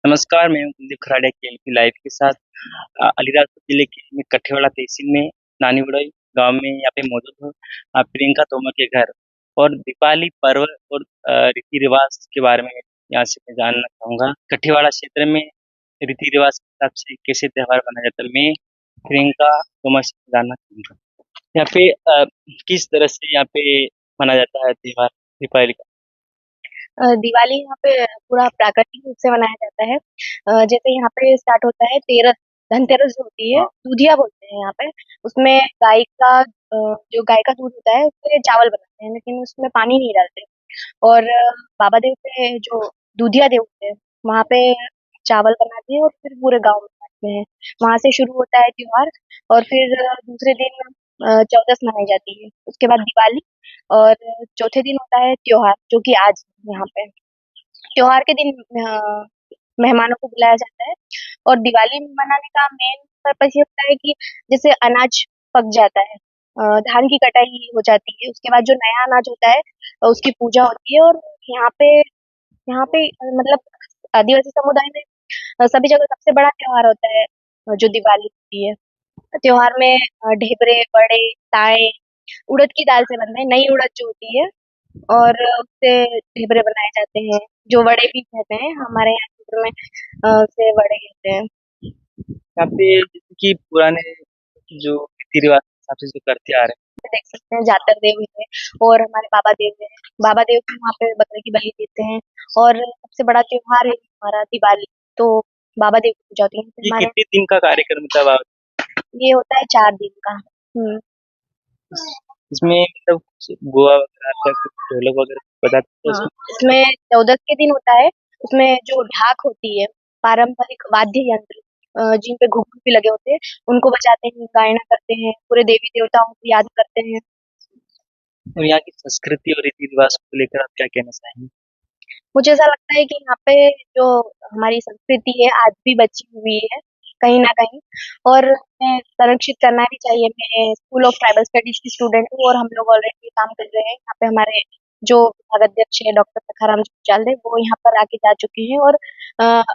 नमस्कार, मैं हूँ कुलदीप खराड़े केएलपी लाइव के साथ अलीराजपुर जिले के में कठेवाड़ा तहसील में नानी बड़ई गाँव में यहाँ पे मौजूद हूँ। प्रियंका तोमर के घर और दीपावली पर्व और रीति-रिवाज के बारे में यहाँ से मैं जानना चाहूँगा। कठेवाड़ा क्षेत्र में रीति-रिवाज के हिसाब से कैसे त्योहार मनाया जाता है? मैं प्रियंका तोमर से जानना चाहूँगा। यहाँ पे किस तरह से यहाँ पे मनाया जाता है त्योहार दीपावली का? दिवाली यहाँ पे पूरा प्राकृतिक रूप से मनाया जाता है। जैसे यहाँ पे स्टार्ट होता है तेरस, धनतेरस जो होती है, हाँ। दूधिया बोलते हैं यहाँ पे। उसमें जो गाय का दूध होता है उससे चावल बनाते हैं, लेकिन उसमें पानी नहीं डालते। और बाबा देव पे जो दूधिया देव होते हैं, वहाँ पे चावल बनाते हैं और फिर पूरे गाँव में बाँटते हैं। वहाँ से शुरू होता है त्योहार और फिर दूसरे दिन चौदस मनाई जाती है। उसके बाद दिवाली और चौथे दिन होता है त्योहार, जो कि आज है यहाँ पे। त्योहार के दिन मेहमानों को बुलाया जाता है और दिवाली मनाने का मेन पर्पस ये होता है कि जैसे अनाज पक जाता है, धान की कटाई हो जाती है, उसके बाद जो नया अनाज होता है उसकी पूजा होती है। और यहाँ पे मतलब आदिवासी समुदाय में सभी जगह सबसे बड़ा त्योहार होता है जो दिवाली होती है। त्योहार में ढेबरे, बड़े, ताए उड़द की दाल से बनते हैं, नई उड़द जो होती है, और उससे ढेबरे बनाए जाते हैं, जो वड़े भी कहते हैं, हमारे यहाँ क्षेत्र में उसे वड़े कहते हैं। यहाँ पे जैसे कि पुराने जो रीति-रिवाज के हिसाब से जो करते आ रहे हैं। देख सकते हैं जातर देव है और हमारे बाबा देव है। बाबा देव भी वहाँ पे बकरे की बलि देते हैं और सबसे बड़ा त्योहार है हमारा दिवाली, तो बाबा देव की पूजा होती है। ये हमारे कितने दिन का कार्यक्रम मतलब ये होता है 4 दिन का। इसमें मतलब कुछ बुआ वगैरह का कुछ ढोलक वगैरह बजाते हैं हाँ, इसमें? इसमें 14 के दिन होता है, उसमें जो ढाक होती है, पारंपरिक वाद्य यंत्र जिन पे घुंघरू भी लगे होते हैं, उनको बजाते हैं, गायन करते हैं, पूरे देवी-देवताओं को याद करते हैं। और यहाँ की संस्कृति और रीति-रिवाज को लेकर आप क्या कहना चाहेंगे? मुझे ऐसा लगता है कि यहाँ पे जो हमारी संस्कृति है, आज भी बची हुई है, कहीं न कहीं, और हमें संरक्षित करना भी चाहिए। मैं स्कूल ऑफ ट्राइबल स्टडीज़ की स्टूडेंट हूँ और हम लोग ऑलरेडी काम कर रहे हैं। यहाँ पे हमारे जो विभागाध्यक्ष हैं डॉक्टर सखाराम जुचाल्दे, वो यहाँ पर आके जा चुके हैं और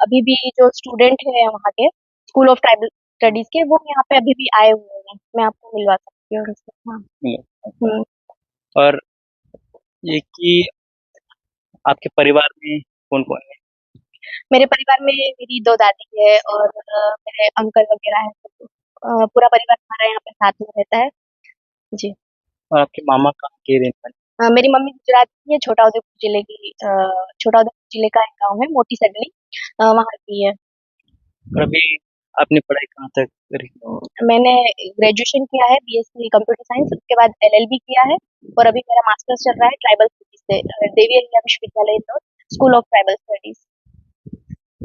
अभी भी जो स्टूडेंट हैं वहाँ के स्कूल ऑफ ट्राइबल स्टडीज़ के, वो यहाँ पे अभी भी आए हुए हैं। मैं आपको मिलवा सकती हूँ उनसे। हाँ। हुँ। और ये कि आपके परिवार में कौन-कौन है? मेरे परिवार में मेरी 2 दादी है और मेरे अंकल वगैरह हैं, तो पूरा परिवार हमारा यहाँ पे साथ में रहता है। जी। और आपके मामा कहाँ के रहने वाले? मेरी मम्मी गुजरात की है, छोटा उदेपुर जिले का एक गाँव है मोती सगली, वहाँ की है। और अभी आपने पढ़ाई कहाँ तक करी? मैंने ग्रेजुएशन किया है बीएससी कंप्यूटर साइंस, उसके बाद एलएलबी किया है और अभी मेरा मास्टर्स चल रहा है ट्राइबल स्टडीज से, देवी अहिल्या विश्वविद्यालय Indore, school of tribal studies.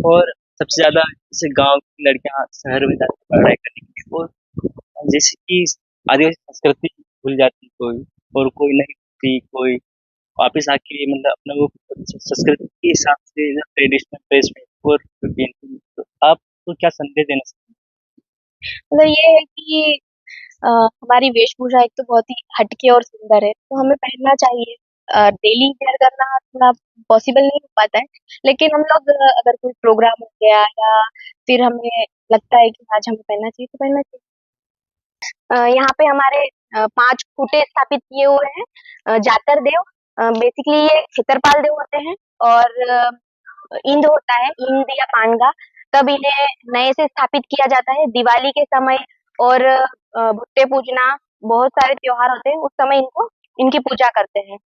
और सबसे ज़्यादा जैसे गाँव की लड़कियाँ शहर में जाती हैं पढ़ाई करने के लिए और जैसे कि आदिवासी संस्कृति भूल जाती है कोई और कोई नहीं भूलती, कोई वापस आके मतलब अपना वो संस्कृति के हिसाब से ट्रेडिशनल ड्रेस में और पेंटिंग तो आपको क्या संदेश देना चाहेंगे? मतलब ये है कि हमारी वेशभूषा एक तो बहुत ही हटके और सुंदर है, तो हमें पहनना चाहिए। डेली वेयर करना थोड़ा पॉसिबल नहीं हो पाता है, लेकिन हम लोग अगर कोई प्रोग्राम हो गया या फिर हमें लगता है कि आज हमें पहनना चाहिए, तो पहनना चाहिए। यहाँ पे हमारे 5 खूंटे स्थापित किए हुए हैं। जातर देव, बेसिकली ये खेतरपाल देव होते हैं और इंद होता है, इंद या पानगा, तब इन्हें नए से स्थापित किया जाता है दिवाली के समय। और भुट्टे पूजना, बहुत सारे त्योहार होते हैं, उस समय इनकी पूजा करते हैं।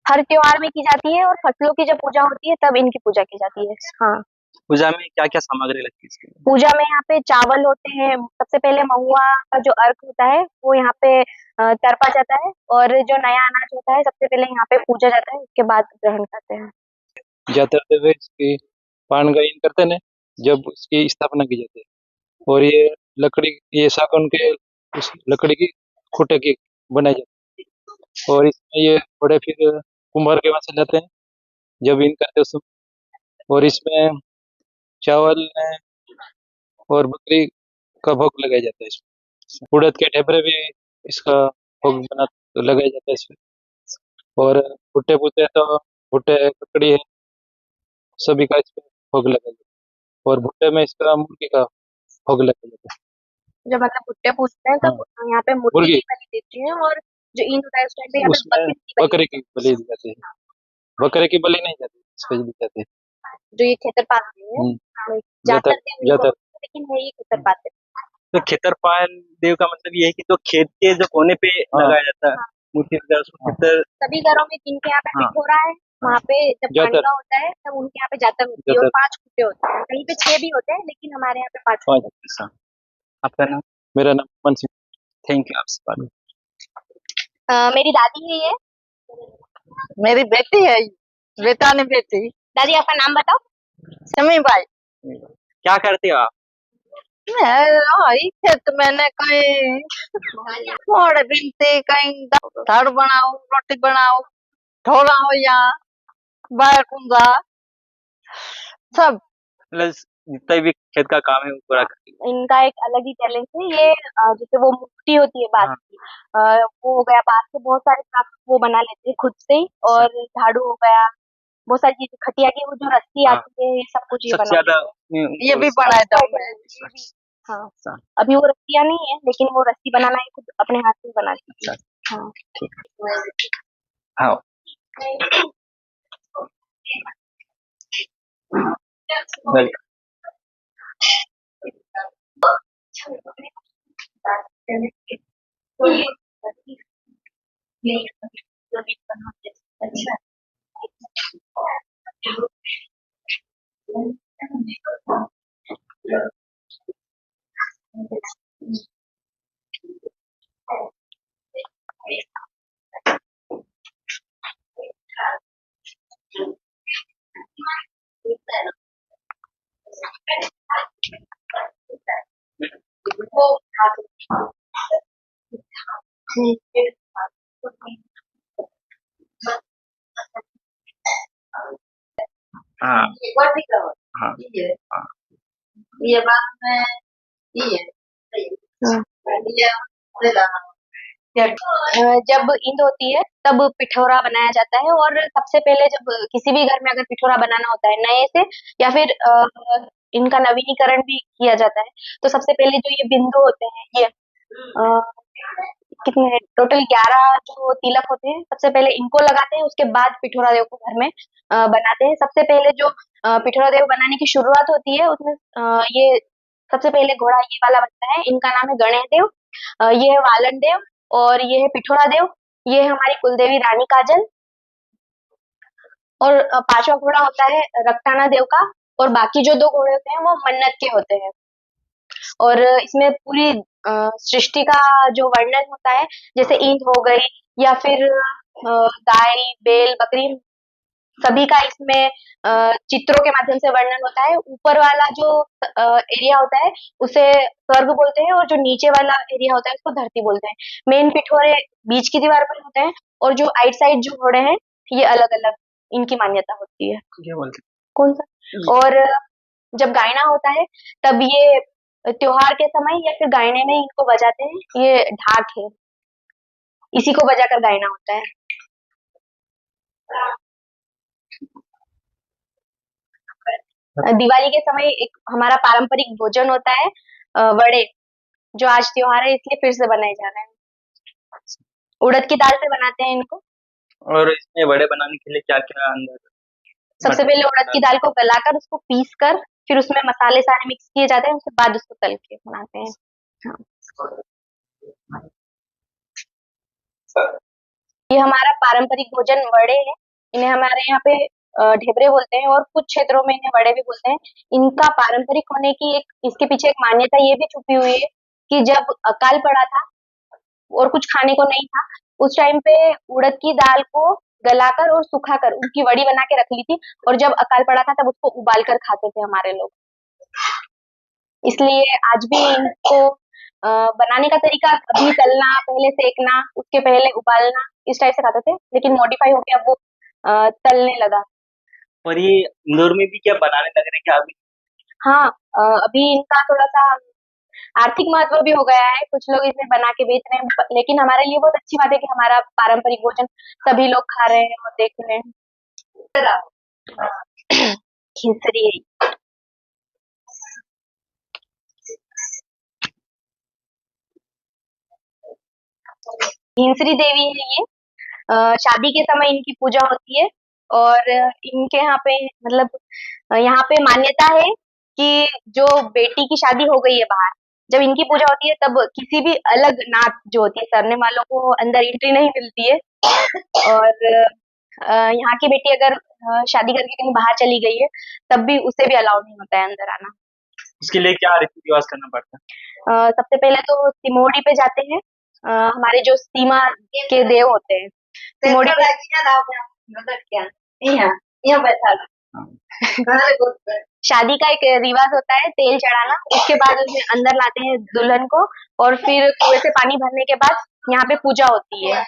हर त्योहार में की जाती है और फसलों की जब पूजा होती है तब इनकी पूजा की जाती है। हाँ। पूजा में क्या-क्या सामग्री लगती है इसके लिए? पूजा में यहाँ पे चावल होते हैं, सबसे पहले महुआ का जो अर्क होता है वो यहाँ पे तर्पा जाता है और जो नया अनाज होता है सबसे पहले यहाँ पे पूजा जाता है, उसके बाद ग्रहण करते हैं। जाते हुए इसकी पान गायन करते हैं जब इसकी स्थापना की जाती है और ये सागौन के उस लकड़ी की खूंटे की बनाई जाती है और इसमें ये बड़े फिर कुम्हार के वहां से लाते हैं जब इन करते हैं उस समय। और इसमें चावल में और बकरी का भोग लगाया जाता है इसमें उड़द के ढेबरे भी इसका भोग बना लगाया जाता है इसमें और भुट्टे पूते हैं तो भुट्टे ककड़ी है सभी का इसमें भोग लगाया जाता है। और भुट्टे में इसका मुर्गी का भोग लगाया जाता जब मतलब भुट्टे पूजते हैं है। तब यहाँ पे मुर्गी मुर्गी की बलि देते हैं, और जो ईद होता है उस टाइम पे यहाँ पे उसमें बकरी की बलि बकरे देते की बलि दी जाती है, बकरे की बलि नहीं जाती, इसको दी जाती है। हैं। जो ये खेतर पाते हैं, जातर जातर देव इनको जातर बोलते हैं, लेकिन है ये खेतर पाते तो खेतरपाल देव का मतलब ये है कि जो खेत के जो कोने पे हाँ लगाया जाता है हैं। मूर्ति वगैरह, उसको हाँ खेतर। सभी घरों में जिनके यहाँ पे हाँ पिठोरा है, वहाँ पे जब जातर पांडवा होता है तब उनके यहाँ पे जातर होती है, और जातर 5 खुट्टे होते हैं, कहीं पे 6 भी होते हैं, लेकिन हमारे यहाँ पे 5 पाँच। खुट्टे अच्छा, आपका नाम? मेरा नाम मन सिंह। थैंक यू, आपसे बात। मेरी दादी है ये। मेरी बेटी है, बेटा ने बेटी। दादी आपका नाम बताओ। समी भाई। क्या करते हो आप? मैं आई खेत मैंने कहीं मोड़ बिनती, कहीं धड़ बनाओ, रोटी बनाओ, ढोला हो या बार कुंदा सब। मतलब जितना भी खेत का काम है वो पूरा करती इनका एक अलग ही टैलेंट है ये। जैसे वो मुफ्ती होती है हो। बांस हाँ, की, वो हो गया, बांस से बहुत सारे क्राफ्ट वो बना लेते हैं खुद से ही, अच्छा। और झाड़ू हो गया, बहुत सारी चीजें, खटिया की वो जो रस्सी हाँ, आती है, ये सब कुछ ये सबसे बना ज्यादा लेते हैं। ये उनको भी इसका बनाए था मैं। ये भी। हाँ, अच्छा। अभी वो रस्सियां नहीं है, लेकिन वो रस्सी बनाना है खुद अपने हाथ से बनाती है। अच्छा, हाँ। हाँ। वेलकम। हाँ, हाँ, हाँ। ये बात में ये जब ईद होती है तब पिठोरा बनाया जाता है, और सबसे पहले जब किसी भी घर में अगर पिठोरा बनाना होता है नए से, या फिर इनका नवीनीकरण भी किया जाता है, तो सबसे पहले जो ये बिंदु होते हैं, ये कितने टोटल 11 जो तिलक होते हैं, सबसे पहले इनको लगाते हैं, उसके बाद पिठोरा देव को घर में बनाते हैं। सबसे पहले जो पिठोरा देव बनाने की शुरुआत होती है उसमें ये सबसे पहले घोड़ा ये वाला बनता है, इनका नाम है गणेश देव, ये है वालन देव, और ये है पिठोरा देव, ये है हमारी कुलदेवी रानी काजल, और 5वां घोड़ा होता है रक्ताना देव का, और बाकी जो 2 घोड़े होते हैं वो मन्नत के होते हैं। और इसमें पूरी सृष्टि का जो वर्णन होता है, जैसे ईंट हो गई, या फिर गाय, बैल, बकरी, सभी का इसमें चित्रों के माध्यम से वर्णन होता है। ऊपर वाला जो एरिया होता है उसे स्वर्ग बोलते हैं, और जो नीचे वाला एरिया होता है उसको धरती बोलते हैं। मेन पिठोरे बीच की दीवार पर होते हैं, और जो आइट साइड जो घोड़े हैं ये अलग अलग इनकी मान्यता होती है। क्या बोलते कौन सा? और जब गायना होता है तब ये त्योहार के समय या फिर गायने में इनको बजाते हैं, ये ढाक है, इसी को बजाकर गायना होता है। दिवाली के समय एक हमारा पारंपरिक भोजन होता है, वड़े, जो आज त्योहार है इसलिए फिर से बनाए जा रहे हैं। उड़द की दाल से बनाते हैं इनको। हैं? और इसमें वड़े बनाने के लिए क्या क्या अंदर? सबसे मटर पहले उड़द की दाल को गलाकर उसको पीस कर फिर उसमें मसाले सारे मिक्स किए जाते हैं, उसके बाद उसको तल के बनाते हैं। हाँ। ये हमारा पारंपरिक भोजन वड़े है। इन्हें हमारे यहाँ पे ढेबरे बोलते हैं, और कुछ क्षेत्रों में इन्हें वड़े भी बोलते हैं। इनका पारंपरिक होने की एक इसके पीछे एक मान्यता ये भी छुपी हुई है कि जब अकाल पड़ा था और कुछ खाने को नहीं था, उस टाइम पे उड़द की दाल को गलाकर और सुखाकर उनकी वड़ी बना के रख ली थी, और जब अकाल पड़ा था तब उसको उबाल कर खाते थे हमारे लोग। इसलिए आज भी इनको बनाने का तरीका अभी तलना, पहले सेकना, उसके पहले उबालना, इस टाइप से खाते थे, लेकिन मॉडिफाई होके अब वो तलने लगा। और ये इंदौर में भी क्या बनाने लग रहे हैं क्या अभी? हाँ, अभी इनका थोड़ा-सा आर्थिक महत्व भी हो गया है, कुछ लोग इसे बना के बेच रहे हैं, लेकिन हमारे लिए बहुत अच्छी बात है कि हमारा पारंपरिक भोजन सभी लोग खा रहे हैं और देख रहे हैं। खिचड़ी हिंसरी देवी है ये। शादी के समय इनकी पूजा होती है और इनके यहाँ पे मतलब यहाँ पे मान्यता है कि जो बेटी की शादी हो गई है बाहर, जब इनकी पूजा होती है तब किसी भी अलग नात जो होती है सरने वालों को अंदर एंट्री नहीं मिलती है। और यहाँ की बेटी अगर शादी करके कहीं बाहर चली गई है तब भी उसे भी अलाउ नहीं होता है अंदर आना। उसके लिए क्या रीति रिवाज करना पड़ता है? सबसे पहले तो सिमोड़ी पे जाते हैं। हमारे जो सीमा के देव होते हैं सिमोड़ी पे शादी का एक रिवाज होता है तेल चढ़ाना, उसके बाद उसमें अंदर लाते हैं दुल्हन को और फिर कुएं से पानी भरने के बाद यहाँ पे पूजा होती है।